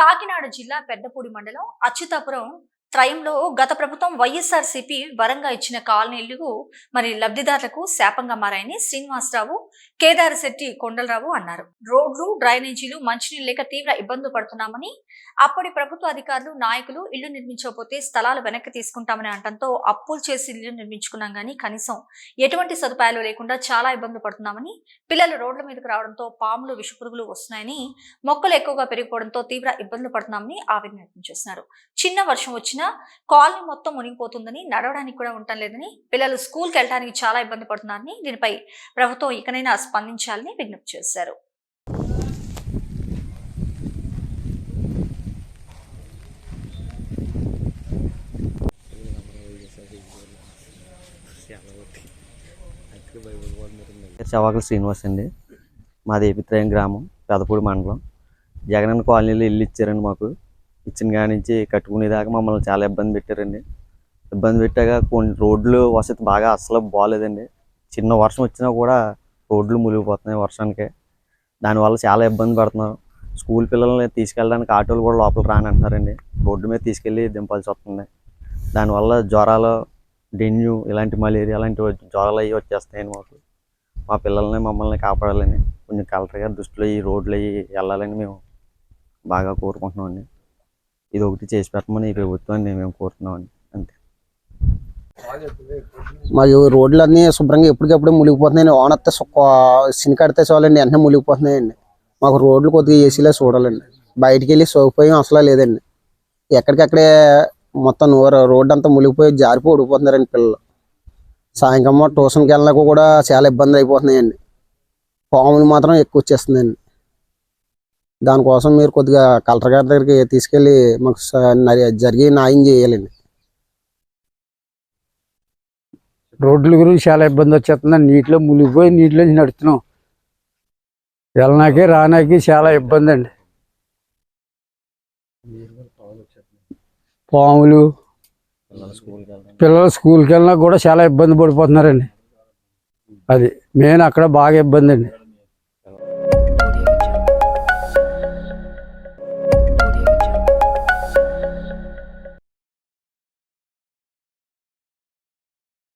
కాకినాడ జిల్లా పెద్దపూడి మండలం అచ్యుతాపురం త్రయంలో గత ప్రభుత్వం వైఎస్ఆర్సీపీ వరంగా ఇచ్చిన కాలనీలు మరి లబ్ధిదారులకు శాపంగా మారాయని శ్రీనివాసరావు, కేదారశెట్టి కొండలరావు అన్నారు. రోడ్లు, డ్రైనేజీలు, మంచినీళ్ళు లేక తీవ్ర ఇబ్బందులు పడుతున్నామని, అప్పటి ప్రభుత్వ అధికారులు, నాయకులు ఇళ్లు నిర్మించకపోతే స్థలాలు వెనక్కి తీసుకుంటామని అనడంతో అప్పులు చేసి ఇల్లు నిర్మించుకున్నాం గానీ కనీసం ఎటువంటి సదుపాయాలు లేకుండా చాలా ఇబ్బందులు పడుతున్నామని, పిల్లలు రోడ్ల మీదకు రావడంతో పాములు, విషపురుగులు వస్తున్నాయని, మొక్కలు ఎక్కువగా పెరిగిపోవడంతో తీవ్ర ఇబ్బందులు పడుతున్నామని ఆవేదన వ్యక్తం చేస్తున్నారు. చిన్న వర్షం వచ్చినా కాలనీ మొత్తం మునిగిపోతుందని, నడవడానికి కూడా ఉండటం లేదని, పిల్లలు స్కూల్కి వెళ్ళడానికి చాలా ఇబ్బంది పడుతున్నారని, దీనిపై ప్రభుత్వం ఇకనైనా స్పందించాలని విజ్ఞప్తి చేశారు. చవాకుల శ్రీనివాస్ అండి. మాది ఏపిత్రయం గ్రామం, పెదపూడి మండలం. జగనన్న కాలనీలో ఇల్లు ఇచ్చారండి. మాకు ఇచ్చిన కాడి నుంచి కట్టుకునేదాకా మమ్మల్ని చాలా ఇబ్బంది పెట్టారండి. ఇబ్బంది పెట్టాక కొన్ని రోడ్లు వసతి బాగా అసలు బాగోలేదండి. చిన్న వర్షం వచ్చినా కూడా రోడ్లు మునిగిపోతున్నాయి వర్షానికి. దానివల్ల చాలా ఇబ్బంది పడుతున్నాం. స్కూల్ పిల్లల్ని తీసుకెళ్ళడానికి ఆటోలు కూడా లోపల రానంటున్నారండి. రోడ్డు మీద తీసుకెళ్ళి దింపాల్సి వస్తుంది. దానివల్ల జ్వరాలు, డెంగ్యూ, ఇలాంటి మలేరియా ఇలాంటి జ్వరాలు అవి వచ్చేస్తాయండి. మా పిల్లల్ని మమ్మల్ని కాపాడాలని కొంచెం కలెక్టర్ గారి దృష్టిలో ఈ రోడ్లు అవి వెళ్ళాలని మేము బాగా కోరుకుంటున్నామండి. ఇది ఒకటి చేసి పెట్టమని ఈ ప్రభుత్వాన్ని మేము కోరుతున్నామండి. అంతే. మా రోడ్లన్నీ శుభ్రంగా ఎప్పటికప్పుడు మునిగిపోతున్నాయండి. ఓనత్తే సిని కడితే చాలండి, వెంటనే మునిగిపోతున్నాయండి. మాకు రోడ్లు కొద్దిగా ఏసీలో చూడాలండి. బయటికి వెళ్ళి సౌకర్యం అసలు లేదండి. ఎక్కడికక్కడే మొత్తం రోడ్డు అంతా మునిగిపోయి జారిపోయి ఉడిపోతున్నారండి పిల్లలు. సాయంకాలం ట్యూషన్కి వెళ్ళినాక కూడా చాలా ఇబ్బంది అయిపోతున్నాయండి. పాములు మాత్రం ఎక్కువ వచ్చేస్తుందండి. దానికోసం మీరు కొద్దిగా కలెక్టర్ గారి దగ్గరికి తీసుకెళ్ళి మాకు జరిగి న్యాయం చేయాలండి. రోడ్ల గురించి చాలా ఇబ్బంది వచ్చేస్తుందండి. నీటిలో మునిగిపోయి నీటిలో నడుస్తున్నాం. వెళ్ళనాకి రానాకి చాలా ఇబ్బంది అండి. పాములు, పిల్లలు స్కూల్కి వెళ్ళినా కూడా చాలా ఇబ్బంది పడిపోతున్నారండి. అది మెయిన్ అక్కడ బాగా ఇబ్బంది అండి.